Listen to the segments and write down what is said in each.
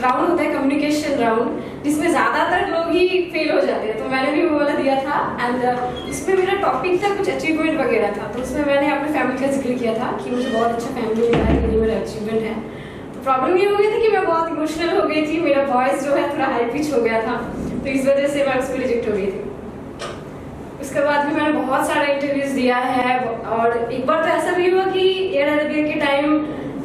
Round होता है communication round, जिसमें ज़्यादातर लोग ही फेल हो जाते हैं, तो मैंने भी वो वाला दिया था। एंड इसमें मेरा टॉपिक था कुछ अचीवमेंट वगैरह था, तो उसमें मैंने अपने फैमिली का जिक्र किया था कि मुझे बहुत अच्छा फैमिली मिला है, ये मेरा अचीवमेंट है। तो प्रॉब्लम ये हो गई थी कि मैं बहुत इमोशनल हो गई थी, मेरा वॉइस जो है थोड़ा हाई पिच हो गया था, तो इस वजह से मैं उसमें रिजेक्ट हो गई थी। उसके बाद भी मैंने बहुत सारा इंटरव्यूज दिया है, और एक बार तो ऐसा भी हुआ कि एयर अरेबिया के टाइम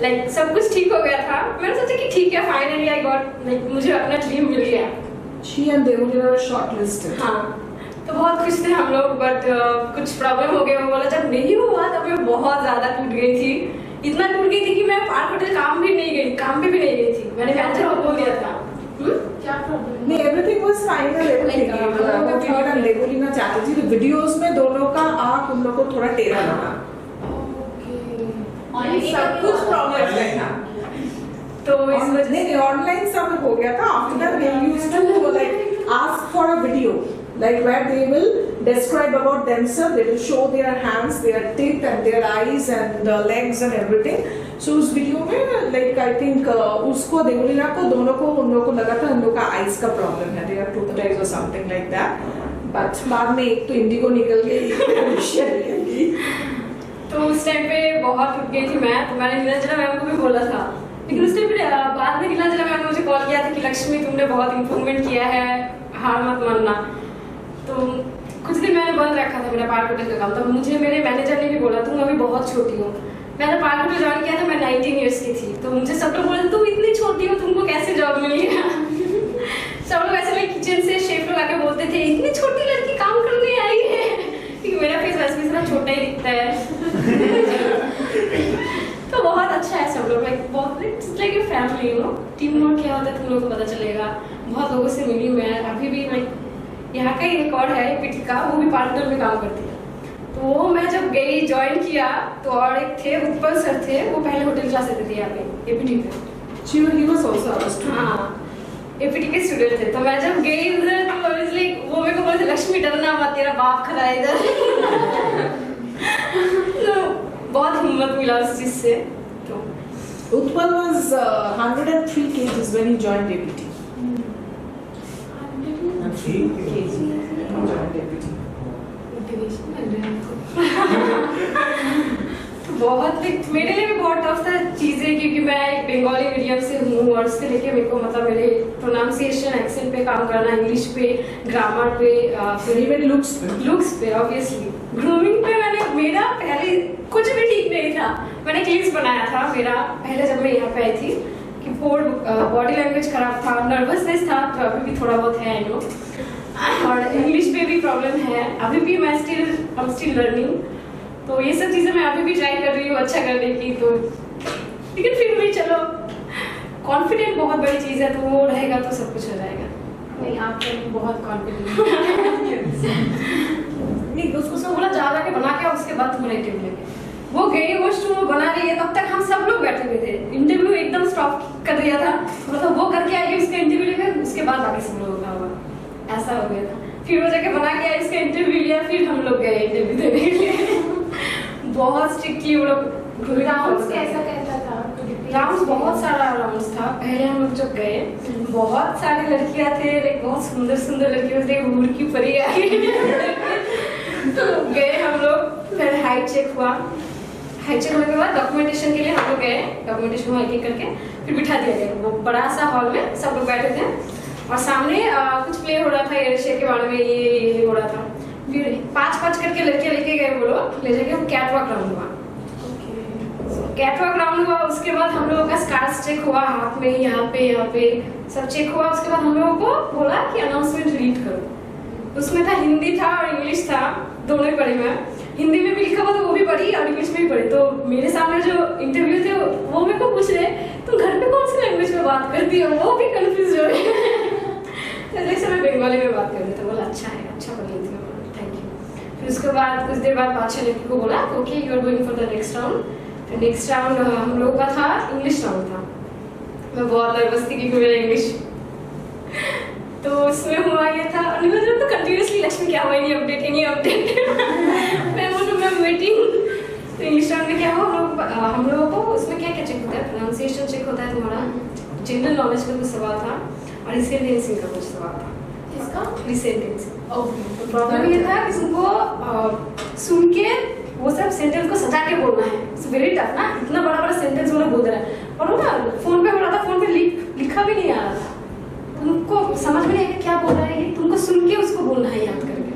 लाइक सब कुछ ठीक हो गया था, मैंने सोचा कि ठीक है फाइनली आई गॉट, लाइक मुझे अपना ड्रीम मिल गया। She and Devulina were shortlisted. हाँ, तो बहुत खुश थे हम लोग, बट कुछ प्रॉब्लम हो गया। वो बोला जब नहीं हुआ तब मैं बहुत ज़्यादा टूट गई थी, इतना टूट गई थी कि मैं पार्क होटल काम पे भी नहीं गई थी। मैंने मैनेजर को बोल दिया था। क्या प्रॉब्लम? नहीं, everything was fine and everything. The third and Devulina Chatterjee, the videos में दोनों का आँख उन लोगों को थोड़ा टेढ़ा लगा। सब कुछ प्रॉब्लम था। तो इस वजह नहीं, ऑनलाइन सब हो गया था। After that they used to like ask for a video, like where they will describe about themselves. They will show their hands, their teeth, and their eyes and legs and everything. So उस video में like I think उसको देवलीना को दोनों को उन लोगों को लगा था उन लोगों का आइज का प्रॉब्लम है, they are tooth or something like that. But बाद में एक तो इंडिगो निकल गई, तो उस टाइम पे बहुत टूट गई थी मैं, तो मैंने नीलांजना मैम को भी बोला था। लेकिन उस टाइम पे बाद में नीलांजना मैम ने मुझे कॉल किया था कि लक्ष्मी तुमने बहुत इम्प्रूवमेंट किया है, हार मत मानना। तो कुछ दिन मैंने बंद रखा था मेरा पार्क होटल का काम, तो मुझे मेरे मैनेजर ने भी बोला तुम अभी बहुत छोटी हो। मैंने पार्क होटल ज्वाइन किया था, मैं 19 ईयर्स की थी, तो मुझे सब लोग बोले तुम इतनी छोटी हो, तुमको कैसे जॉब मिल गया। सब लोग ऐसे में किचन से शेफ लोग आके बोलते थे इतनी छोटी लड़की काम करने आई है, क्योंकि मेरा फेस वैसे भी थोड़ा छोटा ही दिखता है। तो बहुत अच्छा है सब लोग, लाइक बहुत it's like a family, you know. Team work क्या होता है तुम लोगों को पता चलेगा। बहुत लोगों से मिली मैं, अभी भी लाइक यहाँ का ही रिकॉर्ड है एपीटी का, वो भी पार्टनर में काम करती है। तो मैं जब गई ज्वाइन किया तो और एक थे उत्पल सर थे, वो पहले होटल क्लास देते थे यहाँ पे एपीटी पे। he was also a student. हाँ, एपीटी के स्टूडेंट थे। तो मैं जब गई उधर तो लाइक वो मेरे को बोलते लक्ष्मी डरना मत, तेरा बाप खड़ा है इधर। तो बहुत हिम्मत मिला उस चीज से। तो Utpal was 103 kgs when he joined APT. 103 kg when he joined APT. बहुत मेरे लिए भी बहुत टफ था चीज़ें, क्योंकि मैं एक बंगाली मीडियम से हूँ, और उसके लेके मेरे को मतलब मेरे प्रोनाउंसिएशन एक्सेंट पे काम करना, इंग्लिश पे, ग्रामर पे, Even looks पे ऑब्वियसली। ग्रूमिंग पे मेरा पहले कुछ भी ठीक नहीं था। मैंने क्लिप्स बनाया था मेरा पहले जब मैं यहाँ पे आई थी कि बॉडी लैंग्वेज खराब था, नर्वसनेस था, तो अभी भी थोड़ा बहुत है आई नो, और इंग्लिश पे भी प्रॉब्लम है अभी भी। मैं स्टिल लर्निंग, तो ये सब चीज़ें मैं अभी भी ट्राई कर रही हूँ अच्छा करने की। तो लेकिन फिर भी चलो, कॉन्फिडेंट बहुत बड़ी चीज़ है, तो वो रहेगा तो सब कुछ हो जाएगा। नहीं, आप तो बहुत कॉन्फिडेंट। नहीं, उसको बोला जा के बना के उसके बाद तुम्हारा इंटरव्यू लेंगे। वो गई वॉशरूम वो बना रही है, तब तक हम सब लोग बैठे हुए थे, इंटरव्यू एकदम स्टॉप कर दिया था, मतलब वो करके आई उसका इंटरव्यू लेकर, उसके बाद बाकी सब लोग होगा, ऐसा हो गया था। फिर वो जाके बना के आई, इसका इंटरव्यू लिया, फिर हम लोग गए इंटरव्यू देने के लिए। बहुत स्ट्रिक्टली वो लोग। राउंड्स कैसा कहता था? राउंड्स बहुत सारा राउंड्स था। पहले हम लोग जब गए बहुत सारी लड़कियां थे, लाइक बहुत सुंदर सुंदर लड़कियां थे, हूर की परी आई। तो गए हम लोग, फिर हाइट चेक हुआ। हाइट चेक होने के बाद डॉक्यूमेंटेशन के लिए हम लोग गए, डॉक्यूमेंटेशन हुआ एक करके, फिर बिठा दिया गया। वो बड़ा सा हॉल में सब लोग बैठे थे, और सामने कुछ प्ले हो रहा था एशिया के बारे में, ये हो रहा था। फिर 5-5 करके लड़कियां लेके गए, वो लोग ले जाके कैटवॉक राउंड हुआ। कैटवॉक राउंड हुआ, उसके बाद हम लोगों का स्कार्स चेक हुआ, हाथ में यहाँ पे सब चेक हुआ। उसके बाद हम लोगों को बोला कि अनाउंसमेंट रीड करो। उसमें था, हिंदी था और इंग्लिश था, दोनों ही पढ़ी मैं। हिंदी में भी लिखा हुआ तो वो भी पढ़ी, और इंग्लिश में भी पढ़ी। तो मेरे सामने जो इंटरव्यू थे वो मेरे को पूछ रहे तुम घर में कौन सी लैंग्वेज में बात करती हो, वो भी कंफ्यूज हो रहे। जैसे मैं बंगाली में बात कर रही थी, बोला अच्छा है, अच्छा पढ़ रही थी, थैंक यू। फिर उसके बाद कुछ देर बाद बादशाह लड़की को बोला okay you are going for the next round. फिर नेक्स्ट राउंड हम लोगों का था, इंग्लिश राउंड था। मैं बहुत नर्वस थी क्योंकि मेरा इंग्लिश तो उसमें हुआ ये था, मतलब तो कंटिन्यूसली लक्ष्मी क्या हुआ, नहीं अपडेट मैं बोलूँ मैं वेटिंग। तो इंग्लिश राउंड में क्या हुआ, हम लोगों को उसमें क्या क्या चेक होता है, प्रोनाउंसिएशन चेक होता है तुम्हारा, जनरल नॉलेज का कुछ सवाल था और रिसेंटेंसिंग का कुछ सवाल था। किसका? रिसेंटेंसिंग। ओके। तो प्रॉब्लम ये था कि तुमको सुन के वो सब सेंटेंस को सजा के बोलना है। इट्स वेरी टफ ना, इतना बड़ा बड़ा सेंटेंस वो लोग बोल रहा है और वो ना फोन पे बोल रहा था, फोन पे लिखा भी नहीं आ रहा था, तुमको समझ में नहीं आया क्या बोल रहा है ये, तुमको सुन के उसको बोलना है याद करके।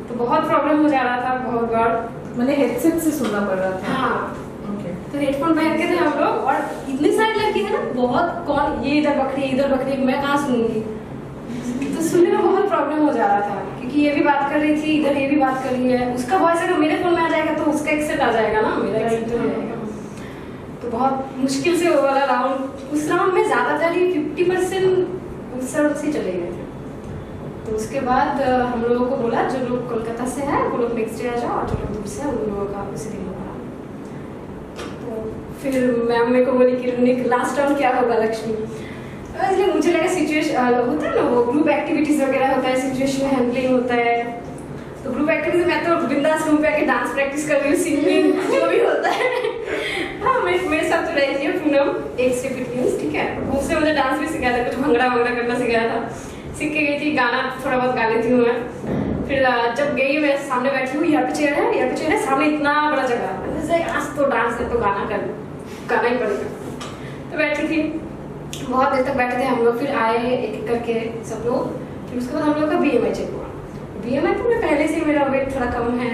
तो बहुत प्रॉब्लम हो जा रहा था, बहुत बार मैंने हेडसेट से सुनना पड़ रहा था। हाँ। ओके। तो हेडफोन पहन के थे हम लोग और इतनी सारी लड़की है ना, बहुत कौन ये इधर बकरी इधर बकरी, मैं कहाँ सुनूंगी। तो सुनने में बहुत प्रॉब्लम हो जा रहा था क्योंकि ये भी बात कर रही थी, इधर ये भी बात कर रही है, उसका वॉइस अगर मेरे फोन में आ जाएगा तो उसका एक्सेंट आ जाएगा ना, मेरा एक्सेंट नहीं आएगा। तो बहुत मुश्किल से वो वाला राउंड, उस राउंड में ज्यादातर ही 50% उस तरफ से चले गए थे। तो उसके बाद हम लोगों को बोला जो लोग कोलकाता से हैं वो लोग नेक्स्ट डे आ जाओ और जो लोग दूर से हैं उन लोगों का उसी दिन होगा। तो फिर मैम मेरे को बोली कि लास्ट राउंड क्या होगा लक्ष्मी। इसलिए मुझे लगा सिचुएशन होता है ना, वो ग्रुप एक्टिविटीज वगैरह होता है, सिचुएशन हैंडलिंग होता है। तो ग्रुप एक्टिविटीज में तो बिंदास रूम पे आके डांस प्रैक्टिस कर रही हूँ, सिंगिंग जो भी होता है। हाँ मेरे साथ तो रही थी पूनम, एक स्टेप इट, ठीक है, उससे मुझे डांस भी सिखाया था, कुछ भंगड़ा वंगड़ा करना सिखाया था, सीख के गई थी। गाना थोड़ा बहुत गा लेती हूँ मैं। फिर जब गई मैं सामने बैठी हूँ, यहाँ पे चेयर है, यहाँ पे चेयर है, सामने इतना बड़ा जगह, आज तो डांस है तो गाना ही पड़ेगा। तो बैठी थी, बहुत देर तक बैठे थे हम लोग। फिर आए एक एक करके सब लोग। फिर उसके बाद हम लोग का BMI चेक हुआ। BMI तो मैं पहले से मेरा वेट थोड़ा कम है,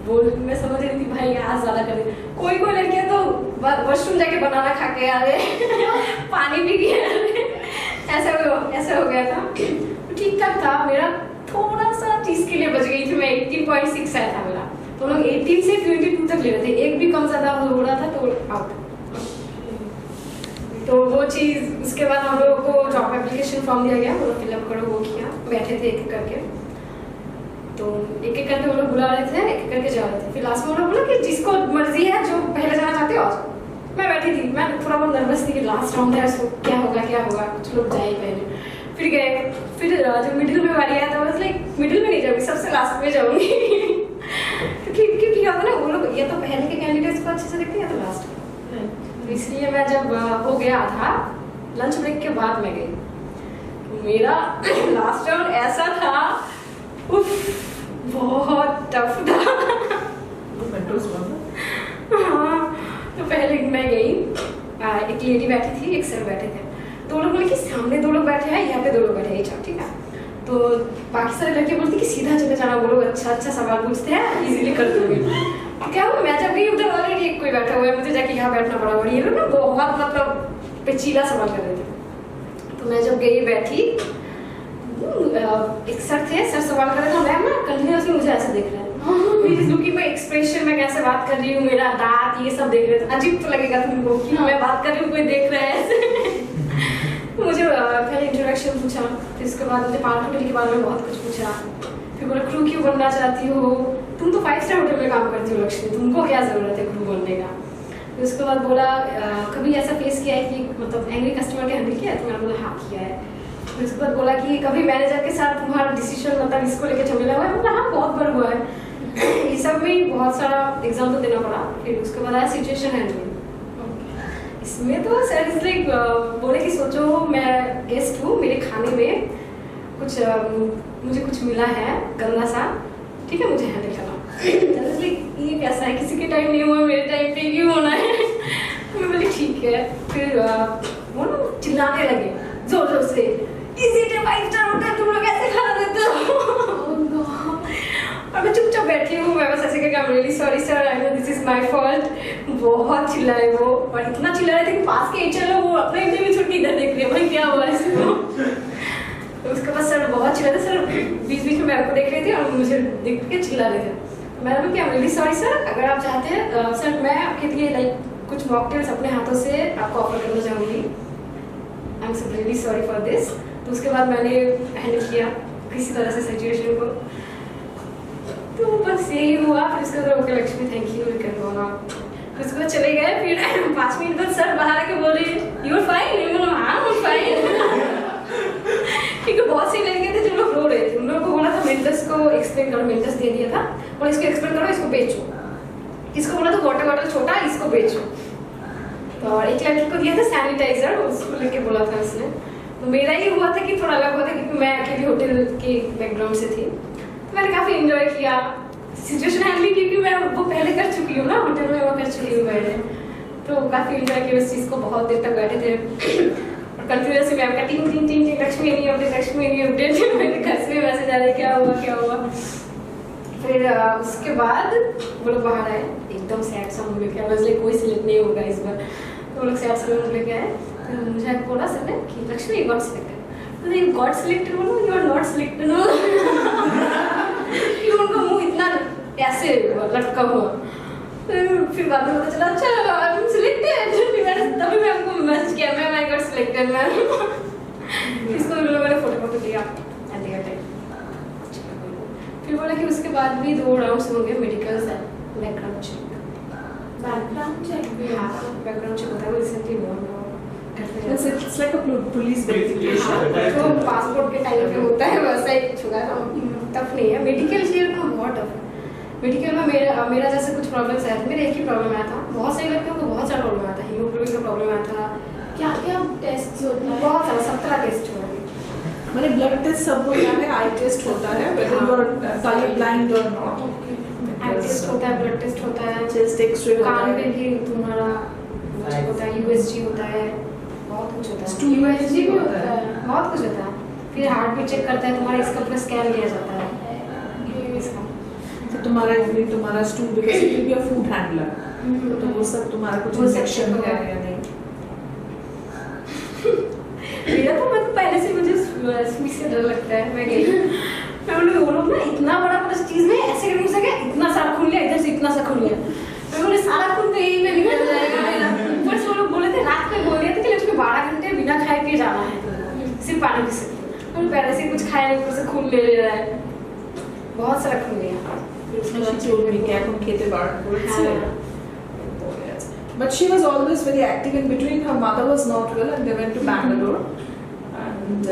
बोल मैं समझ रही थी भाई आज ज्यादा कर रही। कोई लड़कियां तो वॉशरूम जाके बनाना खा के आ रहे पानी पी के आ रहे, ऐसा हो गया था। तो ठीक ठाक था, मेरा थोड़ा सा चीज के लिए बच गई थी, मैं 18.6 आया था मेरा। तो लोग 18 से 22 तक ले रहे थे, एक भी कम ज्यादा हो रहा था तो आउट। तो वो चीज, उसके बाद हम लोगों को जॉब एप्लीकेशन फॉर्म दिया गया, वो फिलअप करो, वो किया, बैठे थे एक एक करके। तो एक एक करके वो लोग बुला रहे थे, एक एक करके जा रहे थे। फिर लास्ट में वो लोग बोला कि जिसको मर्जी है जो पहले जाना चाहते हो। मैं बैठी थी, मैं थोड़ा बहुत नर्वस थी कि लास्ट राउंड है, उसको क्या होगा, कुछ लोग जाए पहले। फिर गए, फिर जो मिडिल में वाली आया था, बस लाइक मिडिल में नहीं जाऊंगी, सबसे लास्ट में जाऊंगी। क्योंकि क्या होता है ना, वो लोग या तो पहले के कैंडिडेट्स को अच्छे से देखते हैं या तो लास्ट में। तो इसलिए मैं जब हो गया था लंच ब्रेक के बाद मैं गई। मेरा लास्ट राउंड ऐसा था, उफ, बहुत टफ था। हाँ, तो पहले मैं गई, एक लेडी बैठी थी, एक सर बैठे थे। तो वो लोग बोले कि सामने 2 लोग बैठे हैं, यहाँ पे 2 लोग बैठे हैं, अच्छा ठीक है। तो बाकी सारे लड़के बोलते कि सीधा चले जाना, वो लोग अच्छा सवाल पूछते हैं, इजीली कर दोगे। क्या हुआ, मैं जब गई उधर ऑलरेडी एक कोई बैठा हुआ है, मुझे जाके यहाँ बैठना पड़ा। और ये लोग ना बहुत मतलब पेचीला सवाल कर रहे थे। तो मैं जब गई बैठी, एक सर थे, सर सवाल कर रहे थे, मैम ना कंटिन्यूअसली मुझे ऐसे देख रहे हैं, मेरी लुकिंग में एक्सप्रेशन में कैसे बात कर रही हूँ, मेरा दांत ये सब देख रहे थे। अजीब तो लगेगा तुमको कि मैं बात कर रही हूँ, कोई देख रहा है ऐसे। मुझे पहले इंट्रोडक्शन पूछा, फिर उसके बाद मुझे पार्क होटल के बारे में बहुत कुछ पूछा। फिर बोला क्रू क्यों बनना चाहती हो, तुम तो 5 स्टार होटल में काम करती हो लक्ष्मी, तुमको क्या जरूरत है क्रू बनने का। फिर उसके बाद बोला कभी ऐसा फेस किया है कि मतलब एंग्री कस्टमर के हैंडल किया है, तो मैंने बोला हाँ किया है। फिर उसके बाद बोला कि कभी मैनेजर के साथ तुम्हारा डिसीजन मतलब इसको लेकर झमेला हुआ है, मतलब हाँ बहुत बार हुआ है। ये सब में बहुत सारा एग्जाम्पल देना पड़ा। फिर उसके बाद आया सिचुएशन हैंडलिंग। इसमें तो सर इस लाइक बोले कि सोचो मैं गेस्ट हूँ, मेरे खाने में मुझे कुछ मिला है गंदा सा, ठीक है, मुझे हैंडल करना। ये कैसा है, किसी के टाइम नहीं हुआ, मेरे टाइम पे क्यों होना है। मैं बोली ठीक है। फिर वो ना चिल्लाने लगे जोर जोर से, इसी टाइम 5 स्टार होटल तुम लोग ऐसे खाना देते हो। और मैं चुपचाप बैठी हूँ, मैं बस ऐसे कहा really sorry sir, I know this is my fault. बहुत चिल्लाए वो, और इतना चिल्ला रहे थे कि पास के एचआर लोग वो अपना इंटरव्यू छोड़ के इधर देख रहे हैं, भाई क्या हुआ इसको। तो उसके बाद सर बहुत चिल्ला रहे, सर बीच बीच में मैं आपको देख रही थी और मुझे देख के चिल्ला रहे थे। मैंने बोला कि रियली सॉरी सर, अगर आप चाहते हैं सर मैं आपके लिए लाइक कुछ मॉकटेल्स अपने हाथों से आपको ऑफर करना चाहूँगी, I am so really sorry for this. तो उसके बाद मैंने हैंडल किया किसी तरह से सिचुएशन को। तो बस यही हुआ। फिर उसके बाद okay Lakshmi thank you, you can go now. फिर उसके बाद चले गए। फिर 5 मिनट बाद सर बाहर आके बोले you are fine, you know हाँ आई एम फाइन। क्योंकि बहुत सी लड़के थे जो लोग रो रहे थे, उन लोगों को बोला था मेंटर्स को एक्सप्लेन करो, मेंटर्स दे दिया था और इसको एक्सप्लेन करो, इसको बेचो। इसको बोला तो वाटर बॉटल छोटा, इसको बेचो। तो और एक लड़की को दिया था सैनिटाइजर, उसको लेके बोला था उसने। तो मेरा ये हुआ था कि थोड़ा अलग हुआ था क्योंकि मैं अकेली होटल के बैकग्राउंड से थी, तो मैंने काफी एंजॉय किया सिचुएशन हैंडलिंग, क्योंकि मैं वो पहले कर चुकी हूँ ना, होटल में वो कर चुकी हूँ पहले, तो काफी एंजॉय किया उस चीज को। बहुत देर तक बैठे थे और कंटिन्यूसली मैम का टिंग टिंग टिंग टिंग, लक्ष्मी नहीं अपडेट, लक्ष्मी नहीं अपडेट, मेरे घर से मैसेज आ रहे क्या हुआ क्या हुआ। फिर उसके बाद वो लोग बाहर आए, एकदम सैड सॉन्ग लेके आए, बस कोई सिलेक्ट नहीं होगा इस बार, तो वो लोग सैड सॉन्ग लेके आए। तो मुझे बोला सर ने कि लक्ष्मी यू गॉट सिलेक्टेड, तो यू गॉट सिलेक्टेड बोलो, यू आर नॉट सिलेक्टेड बोलो। कि उनका मुंह इतना ऐसे लटका हुआ। फिर बाद में पता चला अच्छा आई एम सिलेक्टेड, तभी मैं हमको मैसेज किया ma'am I got selected ma'am. इसको लोगों ने फोटो लिया एट द टाइम। फिर बोला कि उसके बाद भी 2 राउंड्स होंगे, मेडिकल्स है, बैकग्राउंड चेक। बैकग्राउंड चेक भी हाँ, बैकग्राउंड चेक होता है, वो रिसेंटली हुआ। It's like a police verification. तो पासपोर्ट के टाइम पे होता है वैसा ही कुछ होगा, टफ नहीं है। मेडिकल शेयर का बहुत टफ है। मेडिकल में मेरा जैसे कुछ प्रॉब्लम्स आए थे, मेरा एक ही प्रॉब्लम आया था, बहुत सारे लड़कियों को बहुत सारा प्रॉब्लम आया था, हीमोग्लोबिन का प्रॉब्लम आया था, क्या क्या टेस्ट होता है? बहुत सारा 17 टेस्ट हुआ। मैंने ब्लड टेस्ट सब होता है, आई टेस्ट होता है, whether you are color blind or not. Eye test होता है, ब्लड टेस्ट होता है, Chest X-ray होता कान पे है. भी तुम्हारा होता है, यूएसजी होता है, बहुत कुछ होता है, यूएसजी भी होता है, बहुत कुछ होता है। फिर हार्ट बीट चेक करता है तुम्हारा, इसका पूरा स्कैन लिया जाता है इसका। तो तुम्हारा stool because it will be a food handler. तो वो सब तुम्हारा कुछ वो सब इंफेक्शन check है होगा। या नहीं. मेरा तो मतलब पहले से मुझे सुई से डर लगता है, मैं गई मैं बोली वो लोग ना इतना बड़ा बड़ा चीज में ऐसे करके घुसा गया, इतना सारा खून लिया, इधर से इतना सा खून लिया, मैं बोली सारा खून तो यही में निकल जाएगा मेरा। ऊपर से वो लोग बोले थे, रात में बोल दिया था कि लक्ष्मी 12 घंटे बिना खाए के जाना है, सिर्फ पानी पी सकते हो। पहले से कुछ खाया नहीं, ऊपर से खून ले रहा है, बहुत सारा खून लिया। She told me कि এখন খেতে বার করেছে। But she was always very active. In between, her mother was not well, and they went to Bangalore. And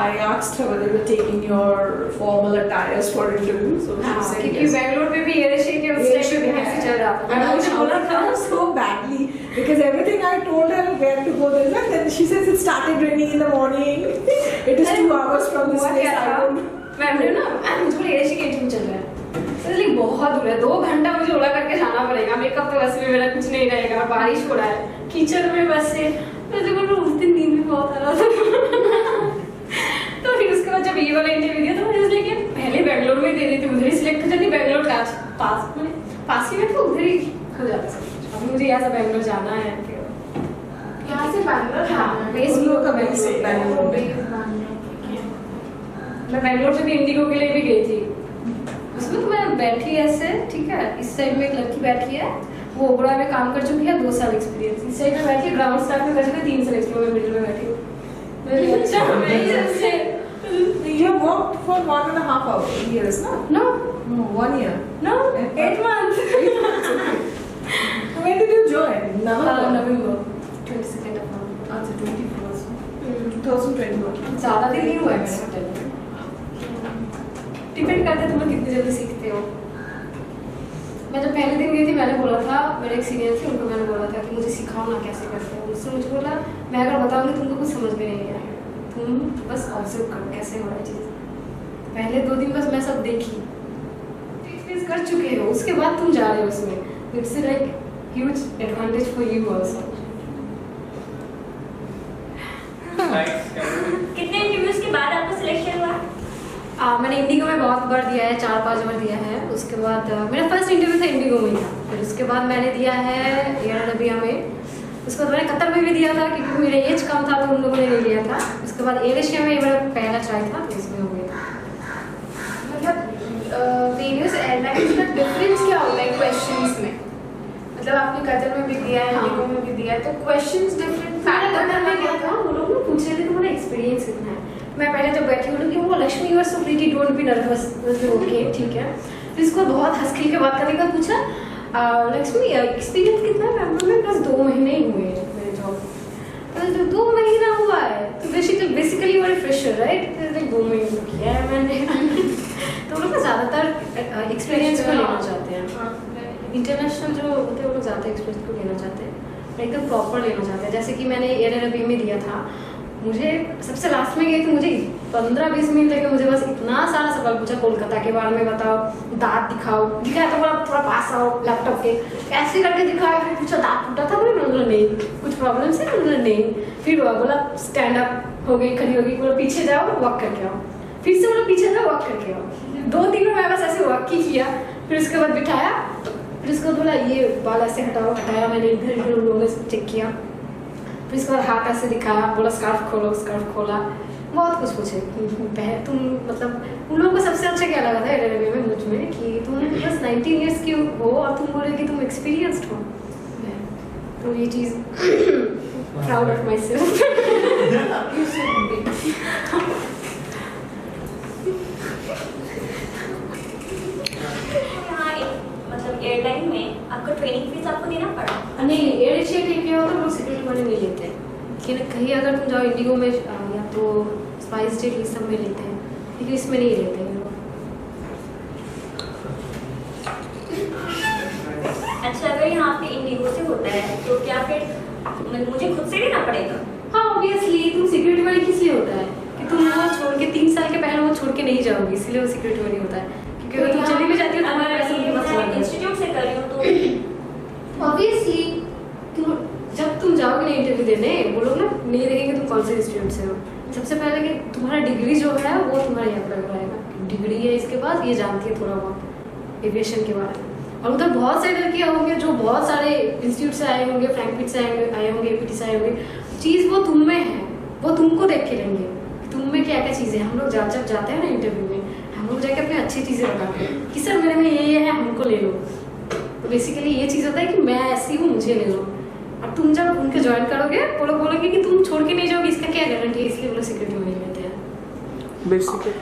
I asked her whether you were taking your formal attires for interview. So she said क्योंकि yes. Bangalore में भी air Asia के उस time पे भी ऐसे चल रहा था। And I shouted her so badly because everything I told her where to go there, and then she says it started raining in the morning. It is 2 hours from this place. I don't. Ma'am ने ना मुझे air Asia के interview चल रहा है, इसलिए बहुत दूर है, 2 घंटा मुझे ओला करके जाना पड़ेगा, मेकअप तो वैसे भी मेरा कुछ नहीं रहेगा, बारिश हो रहा है, कीचड़ में बस से मुझे बोल उस दिन नींद भी बहुत आ रहा था। तो फिर उसके बाद जब ये वाला इंटरव्यू दिया तो मुझे इसलिए कि पहले बैंगलोर में दे दी थी, उधर ही सिलेक्ट हो जाती, बैंगलोर का पास ही में तो उधर ही हो जाता सब कुछ। अब मुझे यहाँ से बैंगलोर जाना है, यहाँ से बैंगलोर हाँ बेस उन लोगों का बैंगलोर base बैंगलोर। मैं बैंगलोर से भी इंडिगो के लिए भी गई थी, उसमें तो मैं बैठी ऐसे, ठीक है, इस साइड में एक लड़की बैठी है, वो ओबरा में काम कर चुकी है, 2 साल एक्सपीरियंस, इस साइड में बैठी है, ग्राउंड स्टाफ में कर चुकी है, 3 साल एक्सपीरियंस, मिडिल में बैठी हूँ। अच्छा मैं ही सबसे You have worked for 1.5 years, no? No No, 1 year. No 8 months। When did you join? November. November 22nd of November। अच्छा 21st. 2021. ज़्यादा दिन नहीं हुआ है मेरे होटल में, डिपेंड करता है तुम लोग कितनी जल्दी सीखते हो। मैं जब पहले दिन गई थी, मैंने बोला था, मेरे एक सीनियर थे, उनको मैंने बोला था कि मुझे सिखाओ ना कैसे करते हो। उसने मुझे बोला मैं अगर बताऊंगी तुमको कुछ समझ में नहीं आएगा, तुम बस ऑब्जर्व करो कैसे हो रहा है चीज़। पहले 2 दिन बस मैं सब देखी, एक्सपीरियंस कर चुके हो, उसके बाद तुम जा रहे हो उसमें, it's like huge advantage for you also. कितने इंटरव्यूज के बाद आपको सिलेक्शन हुआ? मैंने इंडिगो में बहुत बार दिया है, 4-5 बार दिया है। उसके बाद मेरा फर्स्ट इंटरव्यू था इंडिगो में ही था, फिर उसके बाद मैंने दिया है एयर अरेबिया में, उसके बाद मैंने कतर में भी दिया था क्योंकि मेरा एज कम था तो उन लोगों ने नहीं लिया था। उसके बाद एयर एशिया में ये मेरा पहला ट्राई था, तो इसमें हो गया था। मतलब वेरियस एयरलाइंस का डिफरेंस क्या होता है क्वेश्चंस में? मतलब आपने कतर में भी दिया है, हाँ। इंडिगो में भी दिया है, तो क्वेश्चंस डिफरेंट मैंने कतर में गया था, वो लोग ना पूछ रहे थे तुम्हारा एक्सपीरियंस कितना है। मैं पहले जब बैठी हूँ कि वो Lakshmi you are so pretty, don't be nervous. Okay ठीक है। फिर इसको बहुत हंस खेल के बात करने का पूछा, लक्ष्मी एक्सपीरियंस कितना है? मैं बस 2 महीने ही हुए हैं मेरे जॉब। तो 2 महीना हुआ है तो basically you are fresher right, 2 महीने किया है मैंने। तो वो लोग ज़्यादातर एक्सपीरियंस को लेना चाहते हैं, इंटरनेशनल जो होते हैं वो लोग ज़्यादा एक्सपीरियंस को लेना चाहते हैं। एकदम प्रॉपर लेना चाहते हैं। जैसे कि मैंने एयर अरबी में दिया था, मुझे सबसे लास्ट में गई तो मुझे 15-20 मिनट लगे, मुझे बस इतना सारा सवाल पूछा कोलकाता के बारे में बताओ, दांत दिखाओ, दिखाया तो बोला थोड़ा पास आओ लैपटॉप के, ऐसे करके दिखाया, फिर पूछा दांत टूटा था, बोला नहीं, कुछ प्रॉब्लम से, बोला नहीं, फिर बोला स्टैंड अप हो गई, खड़ी हो गई, बोला पीछे जाओ वॉक करके आओ, फिर से बोला पीछे जाओ वॉक करके आओ, 2-3 बार मैं बस ऐसे वॉक ही किया, फिर उसके बाद बिठाया, फिर उसको बोला ये बाल ऐसे हटाओ, हटाया, मैंने इधर इधर उन लोगों ने चेक किया, फिर उसके बाद हाथ ऐसे दिखाया, बोला स्कार्फ खोलो, स्कार्फ खोला, बहुत कुछ पूछे तुम मतलब उन लोगों को सबसे अच्छा क्या लगा था एयर में मुझ में कि तुम बस 19 ईयर्स की हो और तुम बोले कि तुम एक्सपीरियंस्ड हो, तो ये चीज़ प्राउड ऑफ माई सेल्फ। मतलब एयरलाइन में आपका ट्रेनिंग फीस आपको देना पड़ा? नहीं, एयर एशिया के क्या होता है लोग सिक्योरिटी मनी नहीं लेते हैं, लेकिन कहीं अगर तुम जाओ इंडिगो में या तो स्पाइस जेट ये सब में लेते हैं, लेकिन इसमें नहीं लेते हैं लोग। अच्छा, अगर यहाँ पे इंडिगो से होता है तो क्या फिर मुझे खुद से देना पड़ेगा? हाँ ऑब्वियसली, तुम सिक्योरिटी मनी किस लिए होता है कि तुम वो छोड़ के 3 साल के पहले वो छोड़ के नहीं जाओगी, इसलिए वो सिक्योरिटी मनी होता है, क्योंकि अगर तुम चली भी जाती हो तो हमारे पैसे उनके पास चला इंस्टीट्यूट से कर रही हूँ तो ऑब्वियसली जब तुम जाओगे ना इंटरव्यू देने, वो लोग ना नहीं देखेंगे तुम कौन से इंस्टीट्यूट से हो, सबसे पहले कि तुम्हारा डिग्री जो है वो तुम्हारा यहाँ पर कराएगा, डिग्री है इसके बाद ये जानती है थोड़ा बहुत एविएशन के बारे में, और उधर बहुत सारे लड़कियाँ होंगे जो बहुत सारे इंस्टीट्यूट से आए होंगे, फ्रैंकफर्ट से आए होंगे, एपीटी से आए होंगे, चीज़ वो तुम में है, वो तुमको देख के लेंगे तुम में क्या क्या चीज़ें हैं। हम लोग जब जाते हैं ना इंटरव्यू में, हम लोग जाके अपनी अच्छी चीज़ें बताते हैं कि सर मेरे में ये है, हमको ले लो, तो बेसिकली ये चीज़ होता है कि मैं ऐसी हूँ, मुझे ले लो, और तुम जब उनके ज्वाइन करोगे वो लोग बोलोगे कि तुम छोड़ के नहीं जाओगे, इसका क्या गारंटी है, इसलिए वो लोग सिक्योरिटी मनी लेते हैं बेसिकली।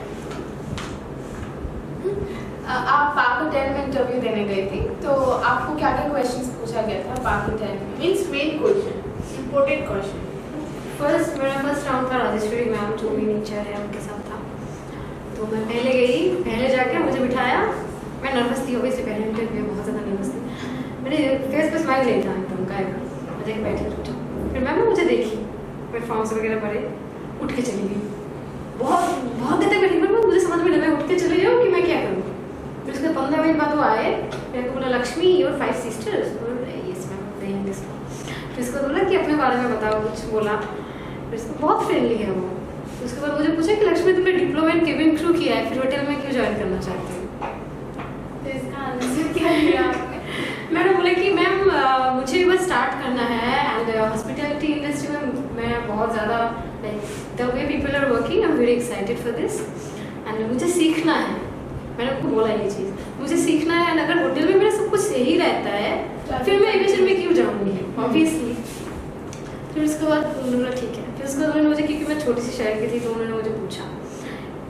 आप पाक होटल में इंटरव्यू देने गई थी, तो आपको क्या क्या क्वेश्चंस पूछा गया था पाक होटल में? Means main question, important question. मेरा फर्स्ट राउंड था राजेश्वरी मैम जो भी नीचर है उनके साथ था, तो मैं पहले गई, पहले जाके मुझे बिठाया, मैं नर्वस थी ऑब्वियसली, पहले इंटरव्यू बहुत ज़्यादा नर्वस थी, मेरे फेस पे स्माइल नहीं था एकदम गायब, मैं जाके बैठी उठा, फिर मैम ने मुझे देखी, फिर फॉर्म्स वगैरह भरे, उठ के चली गई, बहुत देर तक बैठी, मैं मुझे समझ में नहीं, मैं उठ के चली जाऊँ कि मैं क्या करूँ, फिर उसके 15 मिनट बाद वो आए, मेरे को बोला Lakshmi your 5 sisters, yes ma'am देंगे इसको, फिर उसको बोला कि अपने बारे में बताओ कुछ, बोला, फिर उसको बहुत फ्रेंडली है वो, उसके बाद मुझे पूछा कि लक्ष्मी तुमने डिप्लोमा इन केबिन क्रू किया है, फिर होटल में क्यों ज्वाइन करना चाहते हो, तो इसका आंसर क्या दिया आपने? मैंने बोला कि मैम मुझे बस स्टार्ट करना है एंड हॉस्पिटैलिटी इंडस्ट्री में मैं बहुत ज़्यादा like the way people are working, I am very excited for this and मुझे सीखना है, मैंने आपको बोला ये चीज़, मुझे सीखना है, एंड अगर होटल में मेरा सब कुछ सही रहता है फिर मैं एविएशन में क्यों जाऊँगी ऑब्वियसली। फिर उसके बाद उन्होंने ठीक है, फिर उसके बाद उन्होंने मुझे, क्योंकि मैं छोटी सी शहर की थी, तो उन्होंने मुझे पूछा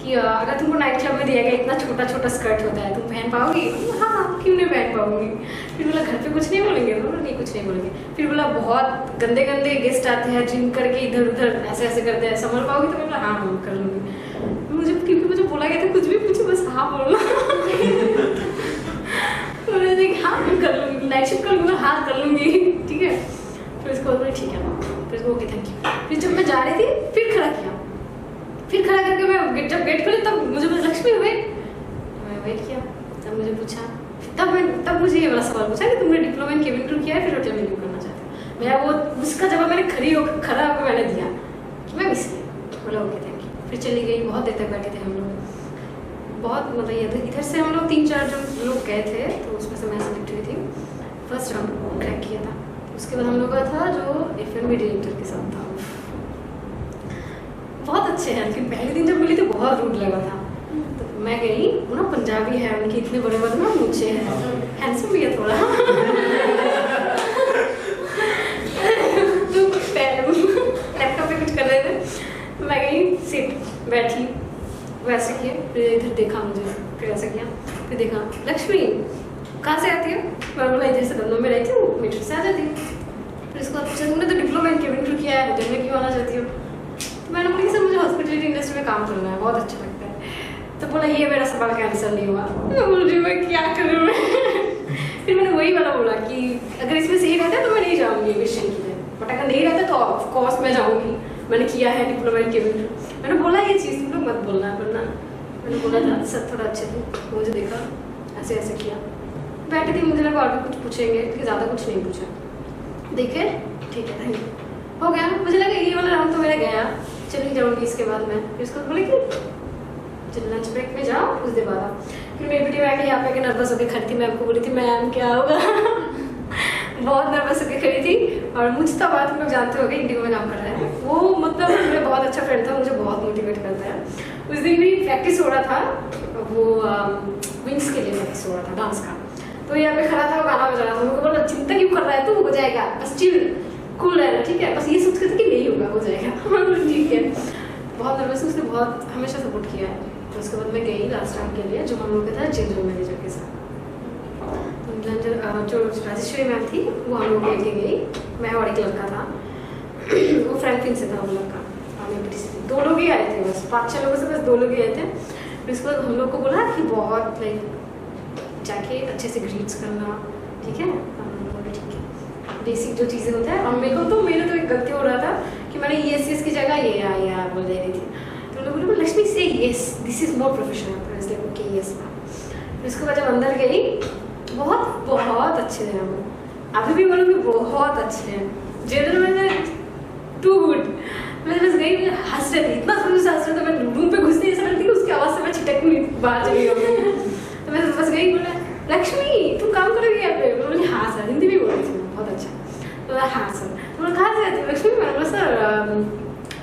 कि अगर तुमको नाइट क्लब में दिया गया इतना छोटा छोटा स्कर्ट होता है, तुम पहन पाओगी? हाँ क्यों नहीं पहन पाऊंगी। फिर बोला घर पे कुछ नहीं बोलेंगे? बोला नहीं कुछ नहीं बोलेंगे। फिर बोला बहुत गंदे गंदे गेस्ट आते हैं ड्रिंक करके इधर उधर ऐसे ऐसे करते हैं, संभल पाओगी? तो मैं बोला हाँ हाँ कर लूँगी। मुझे क्योंकि मुझे बोला गया था कुछ भी पूछो बस हाँ बोलना। तो मैंने कहा हाँ मैं कर लूँगी, नाइट शिफ्ट कर लूँगी, हाँ कर लूँगी ठीक है। फिर उसको बोला ठीक है, फिर उसको ओके थैंक यू। फिर जब मैं जा रही थी फिर खड़ा किया, फिर खड़ा करके मैं जब गेट खोली तब मुझे बोला लक्ष्मी वेट, मैं वेट किया, तब मुझे पूछा, तब मुझे ये वाला सवाल पूछा कि तुमने डिप्लोमा इन केबिन क्रू किया है, फिर होटल में क्यों करना चाहते हो। मैं वो उसका जवाब मैंने खड़ा होकर मैंने दिया कि मैं इसलिए। बोला ओके थैंक यू। फिर चली गई, बहुत देर तक बैठे थे हम लोग, बहुत मतलब इधर से हम लोग 3-4 जो लोग गए थे तो उसमें से मैं सेलेक्ट हुई थी, फर्स्ट राउंड क्रैक किया था। उसके बाद हम लोग का था जो FMB डायरेक्टर के साथ था, बहुत अच्छे हैं, लेकिन पहले दिन जब मिली तो बहुत रूड लगा था। तो मैं गई, वो ना पंजाबी है, उनके इतने बड़े बड़े ना मूंछें हैं, हैंडसम भी है थोड़ा तो लैपटॉप पे कुछ कर रहे थे, मैं गई सीट बैठी, वैसे किए, फिर इधर देखा मुझे, फिर ऐसा किया, फिर देखा लक्ष्मी कहाँ से आती हो? मैं बोला इधर से दमदम में रहती हूँ, मेट्रो से आ जाती हूँ। फिर उसको पूछा तुमने तो डिप्लोमा इन केबिन क्रू किया है, होटल में क्यों आना चाहती हो? तो मैंने बोला कि सर मुझे हॉस्पिटलिटी इंडस्ट्री में काम करना है, बहुत अच्छा लगता है। तो बोला ये मेरा सवाल का आंसर नहीं हुआ। मैं बोल रही मैं क्या करूँ फिर मैंने वही वाला बोला कि अगर इसमें सही रहता है तो मैं नहीं जाऊँगी मिशन के लिए, बट अगर नहीं रहता तो ऑफ कोर्स मैं जाऊँगी, मैंने किया है डिप्लोमा इन केमिस्ट्री। मैंने बोला ये चीज़ तुम लोग मत बोलना, वरना मैंने बोला था सर थोड़ा अच्छे थे, मुझे देखा ऐसे ऐसे किया, बैठी थी, मुझे लगा और भी कुछ पूछेंगे लेकिन ज़्यादा कुछ नहीं पूछा, देखे ठीक है थैंक यू हो गया। मुझे लगा ये वाला राउंड तो मेरा गया, चली जाऊँगी इसके बाद मैं, फिर उसको बोले कि चल लंच ब्रेक में जाओ कुछ देर बाद। फिर मेरी बेटी बैठ के यहाँ पे नर्वस होकर खड़ी थी, मैम को बोली थी मैम क्या होगा बहुत नर्वस होकर खड़ी थी। और मुझे तो बात हम लोग जानते हो गए इंडिगो में काम कर रहा है वो, मतलब मेरा बहुत अच्छा फ्रेंड था, मुझे बहुत मोटिवेट करता है। उस दिन भी प्रैक्टिस हो रहा था, वो विंग्स के लिए प्रैक्टिस हो रहा था डांस का, तो यहाँ पे खड़ा था, वो गाना बजा रहा था, उनको बोला चिंता क्यों कर रहा है तू, हो जाएगा बस चिल कूल रहना ठीक है, बस ये सोच कर कि नहीं होगा हो जाएगा ठीक है। बहुत नर्वस उसने बहुत हमेशा सपोर्ट किया है। तो उसके बाद मैं गई लास्ट टाइम के लिए जो हम लोग का था जनरल मैनेजर के साथ, जो राजेश्वरी मैम थी वो हम लोग लेके गई, मैं और एक लड़का था वो फ्रैंकलिन से था वो लड़का, दो लोग ही आए थे बस, 5-6 लोगों से बस 2 लोग ही आए थे। फिर उसके बाद हम लोग को बोला कि बहुत लाइक जाके अच्छे से ग्रीट्स करना ठीक है, ठीक है बेसिक जो चीज़ें होता है। और मेरे तो एक गलती हो रहा था कि मैंने yes की जगह ये यार बोल रही थी, तो लोगों ने बोला लक्ष्मी से yes this is more professional, इसलिए ओके यस। उसके बाद जब अंदर गई बहुत अच्छे हैं वो, अभी भी बोलूँगी बहुत अच्छे हैं, जनरल मैनेजर टू गुड। मैं बस गई हंस रही थी, इतना जोर से हंस रही थी, मैं रूम पे घुसती ऐसा लगती कि उसकी आवाज़ से मैं छिटक हुई बाहर चली गई। तो मैं बस गई, बोला लक्ष्मी तुम काम करोगी यहाँ पे, बोली हाँ सर, हिंदी भी बोल रही थी बहुत अच्छा। तो हाँ सर, तो बोला कहाँ से आती हो लक्ष्मी, मैंने बोला सर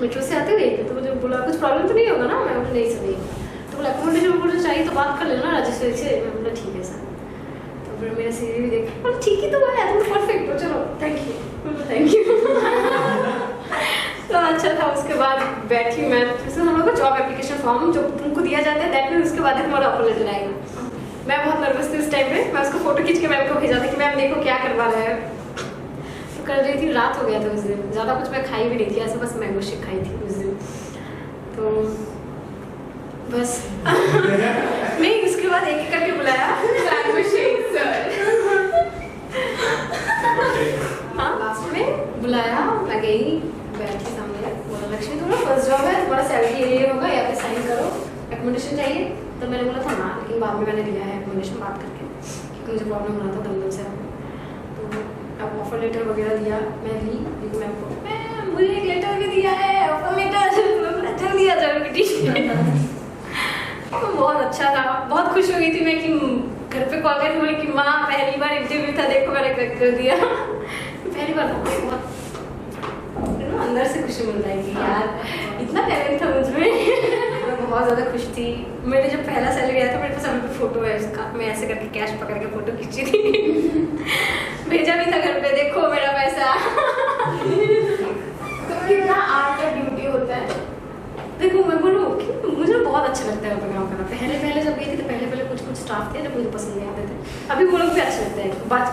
मेट्रो से आते गई। तो मुझे बोला कुछ प्रॉब्लम तो नहीं होगा ना, मैं बोला नहीं सर नहीं। तो बोला अकोमोडेशन मुझे चाहिए तो बात कर लेना रजिस्ट्री से, मैं बोला ठीक है सर। तो फिर मेरा सीवी भी देख, बोला ठीक ही तो है तुम परफेक्ट हो, चलो थैंक यू तो अच्छा था। उसके बाद बैठी मैं, फिर हम लोग का जॉब एप्लीकेशन फॉर्म जो तुमको दिया जाता है दैट मीन उसके बाद तुम्हारा ऑफर लेटर आएगा। मैं बहुत नर्वस थी उस टाइम पे, मैं उसको फोटो खींच के मैम को भेजा था कि मैम देखो क्या करवा रहा है। तो कर रही थी, रात हो गया था उस दिन, ज़्यादा कुछ मैं खाई भी नहीं थी, ऐसे बस मैंगो शेक खाई थी उस दिन। तो बस नहीं, उसके बाद एक करके बुलाया मैंगो शेक सर, हाँ लास्ट में बुलाया, मैं गई बैठी सामने, बोला लक्ष्मी तुम्हारा फर्स्ट जॉब है, तुम्हारा सैलरी ये होगा, यहाँ पे साइन करो, एकोमोडेशन चाहिए। तो मैंने बोला था ना, लेकिन बाद में मैंने लिया है एकोमोडेशन बात करके, क्योंकि मुझे प्रॉब्लम हो रहा था दमदम से। तो अब ऑफर लेटर वगैरह दिया, मैं ली, लेकिन मैम को मुझे एक लेटर भी दिया है ऑफर लेटर, जल्दी आ जाओ बेटी तो बहुत अच्छा था, बहुत खुश हो गई थी मैं कि घर पे कॉल करके बोली कि माँ पहली बार इंटरव्यू था, देखो मैंने क्रैक कर दिया पहली बार था, बहुत अंदर से खुशी मिल रही थी यार, इतना टैलेंट था मुझ में मैं बहुत ज़्यादा खुश थी। मेरे जब पहला सैलरी आया था मेरे पास अभी फोटो है उसका, मैं ऐसे करके कैश पकड़ के फोटो खींची थी भेजा भी था घर पे, देखो मेरा पैसा तो कितना आर्ट और ब्यूटी होता है। देखो मैं बोलूँ कि मुझे बहुत अच्छा लगता है काम करना। पहले जब गई थी तो पहले कुछ स्टाफ थे जो मुझे पसंद नहीं आते थे, अभी वो लोग भी अच्छे लगते हैं,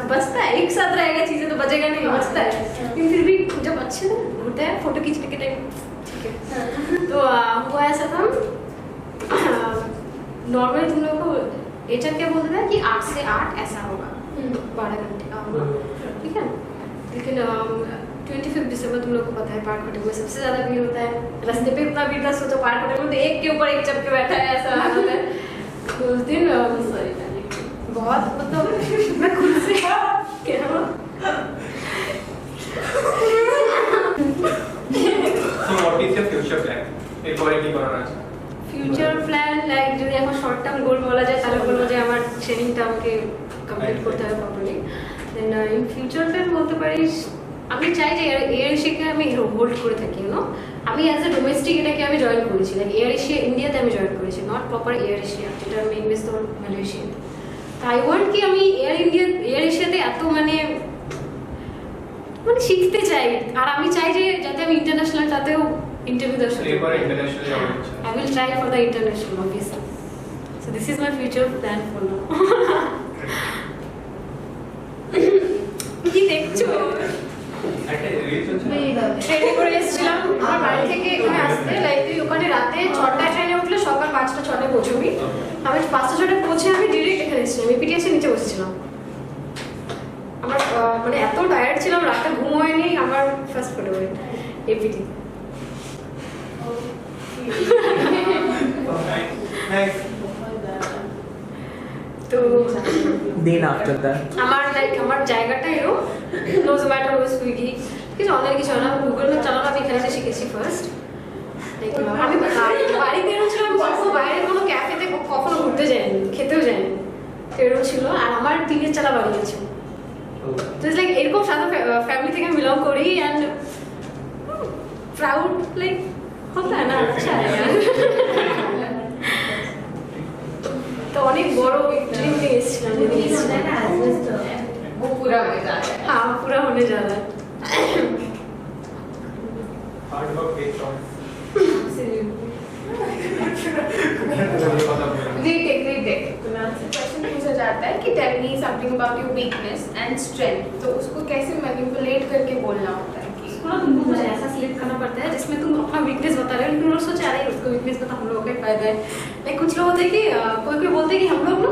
बचता है एक साथ रहेगा चीज़ें तो बचेगा नहीं, बचता है, लेकिन फिर भी जब अच्छे होते हैं फोटो खींचने के टाइम ठीक है। तो हुआ ऐसा था, नॉर्मल तुम लोगों को एचआर क्या बोलते थे कि 8 से 8 ऐसा होगा, 12 घंटे का होगा ठीक है। लेकिन 25 दिसंबर तुम लोग को पता है पार्क होटल में सबसे ज़्यादा भीड़ होता है, रास्ते पे इतना भीड़ था, सोचो पार्क होटल में तो एक के ऊपर एक चढ़ के बैठा है ऐसा होता है। तो उस दिन बहुत मतलब मैं खुद से क्या ফিউচার প্ল্যান লাইক যদি এখন শর্ট টার্ম গোল বলা যায় তাহলে বলবো যে আমার ট্রেনিংটা আমাকে কমপ্লিট করতে হবে properly. Then in future plan বলতে পারিস আমি চাই যে এয়ার এশিয়াকে আমি হোল্ড করে থাকি, ইউনো আমি অ্যাজ এ ডোমেস্টিক এটাকে আমি জয়েন করেছি, লাইক এয়ার এশিয়া ইন্ডিয়াতে আমি জয়েন করেছি, নট প্রপার এয়ার এশিয়া যেটা মেইন বেস তোর মালয়েশিয়াতে। তাই ওয়ান্ট কি আমি এয়ার এশিয়াতে এত মানে শিখতে চাই, আর আমি চাই যে যাতে আমি ইন্টারন্যাশনালটাতেও interview the I will try for the international obviously. So this is my future plan for now. কি দেখছো? ট্রেনে করে এসেছিলাম আমার বাড়ি থেকে এখানে আসতে, লাইক তুই ওখানে রাতে 6টায় ট্রেনে উঠলে সকাল 5টা 6টায় পৌঁছবি, আমি 5টা 6টায় পৌঁছে আমি ডিরেক্ট এখানে এসেছিলাম, এপিটিএসে নিচে বসেছিলাম প্রচন্ড টায়ার্ড ছিলাম, রাতে ঘুম হয়নি, আমার ফার্স্ট ফটো এপিটি। তো Then after that, আমার জায়গাটা এরো নো জোম্যাটো নো সুইগি কিছু অনলাইন কিছু না, গুগল ম্যাপ চালানো আমি এখানে শিখেছি ফার্স্ট। আমি বাড়িতে এরকম ছিলাম, বাইরে কোনো ক্যাফেতে কখনো ঘুরতে যাইনি, খেতেও যাইনি, এরকম ছিল। আর আমার দিনের চালা বাড়ি গেছে, তো লাইক এরকম সাদা ফ্যামিলি থেকে বিলং করি অ্যান্ড प्राउड लाइक होता है ना, अच्छा है यार। तो अनेक बड़ो ड्रीम নিয়ে এসেছিলাম, যদি वो पूरा हो जा रहा है। हाँ पूरा होने जा रहा है। Hard work pays off। Retake तो मैं आपसे क्वेश्चन पूछा जाता है कि tell me something about your weakness and strength, तो उसको कैसे मैनिपुलेट करके बोलना होता है कि थोड़ा तुमको कुछ ऐसा सिलेक्ट करना पड़ता है जिसमें तुम अपना वीकनेस बता रहे हो, लेकिन लोग सोचा रहे उसको वीकनेस बता, हम लोगों का फायदा है। लाइक कुछ लोग होते हैं कि कोई कोई बोलते हैं कि हम लोग ना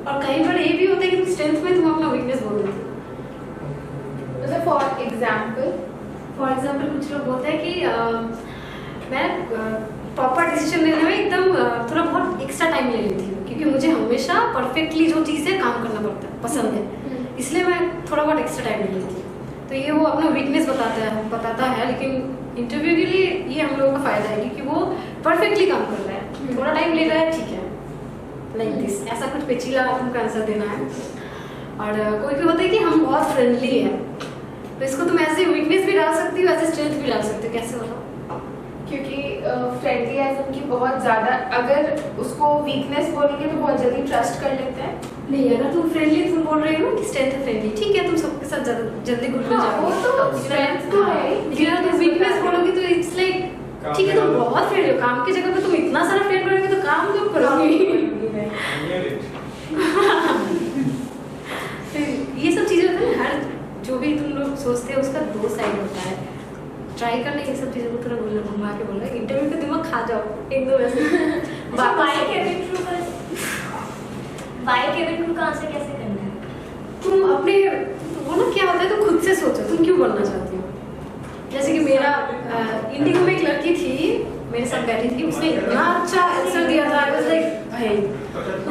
और कहीं पर ये भी होता है कि स्ट्रेंथ में तुम अपना वीकनेस बोल रहे हो। मतलब फॉर एग्जांपल कुछ लोग बोलते हैं कि मैं प्रॉपर डिसीजन लेने में एकदम थोड़ा बहुत एक्स्ट्रा टाइम ले लेती हूँ, क्योंकि मुझे हमेशा परफेक्टली जो चीज़ है काम करना पड़ता है, पसंद है, इसलिए मैं थोड़ा बहुत एक्स्ट्रा टाइम ले लेती हूँ। तो ये वो अपना वीकनेस बताता है, लेकिन इंटरव्यू के लिए ये हम लोगों का फायदा है, क्योंकि वो परफेक्टली काम कर रहा है, थोड़ा टाइम ले रहा है, ठीक है, लाइक दिस, ऐसा कुछ पेचीला तुमको आंसर देना है। और कोई कोई होता है कि हम बहुत फ्रेंडली है, तो इसको तुम ऐसे वीकनेस भी डाल सकती हो, ऐसे स्ट्रेंथ भी डाल सकती हो, कैसे बताओ? क्योंकि फ्रेंडली एज उनकी बहुत ज़्यादा, अगर उसको वीकनेस बोलेंगे तो बहुत जल्दी ट्रस्ट कर लेते हैं। नहीं, अगर तुम फ्रेंडली तुम बोल रही हो कि स्ट्रेंथ है फ्रेंडली, ठीक है, तुम सबके साथ जल्दी घुल मिल हाँ, वो तो strength तो है ही। लेकिन अगर तुम वीकनेस बोलोगी तो इट्स लाइक ठीक है, तुम बहुत फ्रेंड हो, काम की जगह पे तुम इतना सारा फ्रेंड करोगे तो काम कब करोगी? ये सब चीजें होती है, हर जो भी तुम लोग सोचते हो उसका दो साइड होता है। ट्राई करना ये सब चीज़ों को थोड़ा घुमा के बोल रहा है, इंटरव्यू का दिमाग खा जाओ एकदम ऐसे। बाय केबिन क्रू का आंसर कैसे करना है? तुम अपने वो ना क्या होता है, तुम खुद से सोचो तुम क्यों बनना चाहती हो। जैसे कि मेरा इंडिगो में एक लड़की थी मेरे साथ बैठी थी, उसने इतना अच्छा आंसर दिया था, आई वाज लाइक भाई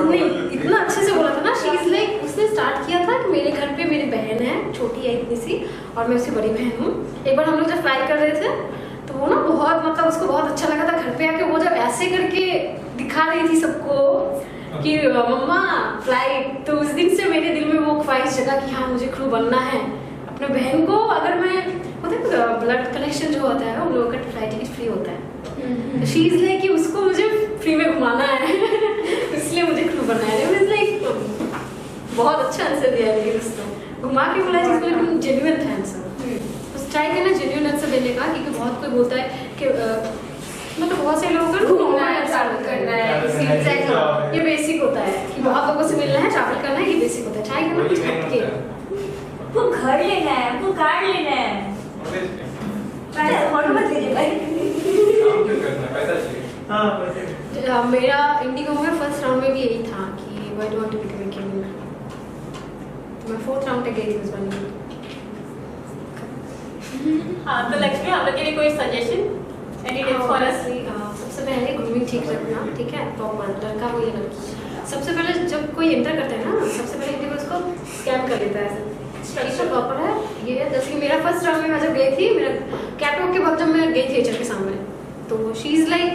उसने इतना अच्छे से बोला था ना, शी इज लाइक उसने स्टार्ट किया था कि मेरे घर पे मेरी बहन है, छोटी है इतनी सी, और मैं उसकी बड़ी बहन हूँ। एक बार हम लोग जब फ्लाई कर रहे थे तो वो ना बहुत मतलब उसको बहुत अच्छा लगा था, घर पे आके वो जब ऐसे करके दिखा रही थी सबको कि मम्मा फ्लाइट, तो उस दिन से मेरे दिल में वो ख्वाहिश जगा कि हाँ मुझे क्रू बनना है। अपने बहन को अगर मैं होता है ब्लड कलेक्शन जो होता है उन लोगों का फ्लाइट टिकट फ्री होता है, शी इज लाइक कि उसको मुझे फ्री में घुमाना है इसलिए मुझे क्रू बनना है। इज लाइक बहुत अच्छा आंसर दिया है दोस्तों, घुमा के बोला जिसमें तुम जेन्युइन था आंसर, बस ट्राई करना जेन्युइन आंसर देने का, क्योंकि बहुत कोई बोलता है कि मतलब बहुत से लोगों का घूमना है, ट्रैवल करना है, ये बेसिक होता है कि बहुत लोगों से मिलना है, ट्रैवल करना है, ये बेसिक होता है। ट्राई करना कुछ हटके, वो घर लेना है, वो कार लेना है, पैसा फोटो मत लीजिए भाई। मेरा इंडिगो में फर्स्ट राउंड में भी यही था कि why do want to become a cabin crew, मैं फोर्थ राउंड तक गई थी उस बार। हाँ तो लक्ष्मी आप लोग के लिए कोई suggestion any tips for us? सबसे पहले ग्रूमिंग ठीक रखना, ठीक है, प्रॉपर लड़का हो या लड़की। सबसे पहले जब कोई एंटर करता है ना, सबसे पहले इंडिगो उसको स्कैन कर लेता है, स्ट्रक्चर प्रॉपर है ये है। जैसे कि मेरा फर्स्ट राउंड में मैं जब गई थी, मेरा कैटवॉक के बाद जब मैं गई थी एचआर के सामने, तो शी इज लाइक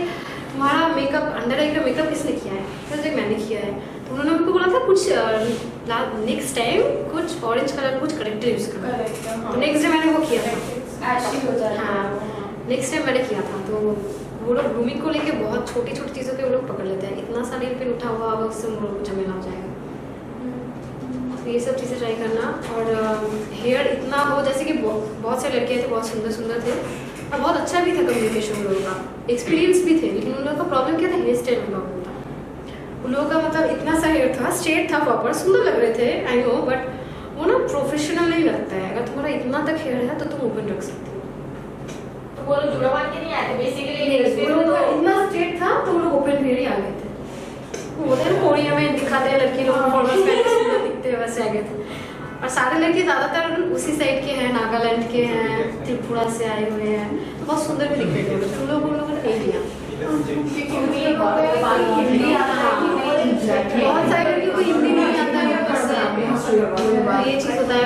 तुम्हारा मेकअप अंडर आई का मेकअप किसने किया है? फिर मैंने किया है। तो उन्होंने उनको बोला था कुछ नेक्स्ट टाइम कुछ ऑरेंज कलर कुछ करेक्टर यूज करना, तो नेक्स्ट डे मैंने वो किया था, हाँ नेक्स्ट टाइम मैंने किया था। तो वो लोग ग्रूमिंग को लेके बहुत छोटी छोटी चीज़ों के वो लोग पकड़ लेते हैं, इतना सा नेल पेंट उठा हुआ अब उससे उन लोगों को झमेला हो जाएगा। तो ये सब चीज़ें ट्राई करना, और हेयर इतना हो, जैसे कि बहुत से लड़के थे बहुत सुंदर सुंदर थे और बहुत अच्छा भी था कम्युनिकेशन, उन लोगों का एक्सपीरियंस भी थे, लेकिन उन लोगों का प्रॉब्लम क्या था, हेयर स्टाइल में प्रॉब्लम था। उन लोगों का मतलब इतना सा हेयर था, स्ट्रेट था, प्रॉपर सुंदर लग रहे थे आई नो, बट वो ना प्रोफेशनल नहीं लगता है। अगर तुम्हारा इतना तक हेयर है तो तुम ओपन रख सकते हो। तो वो लोग जुड़ा मान के नहीं आते बेसिकली, वो लोग इतना स्ट्रेट था तो वो लोग ओपन हेयर ही आ गए थे। वो होता है ना कोरिया में दिखाते हैं लड़की लोग फॉर्मल्स पहन के सुंदर दिखते हैं, वैसे आ गए थे। और सारे लड़के ज़्यादातर उसी साइड के हैं, नागालैंड के हैं, त्रिपुरा से आए हुए हैं, तो बहुत सुंदर भी दिख रहे थे। तुम लोग उन लोगों ने नहीं लिया। हिंदी आता है कि नहीं? बहुत सारे लड़कियों को हिंदी नहीं आता है, बस ये चीज़ होता है।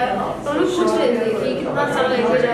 तो हम लोग पूछ रहे थे कि कितना सारा लैंग्वेज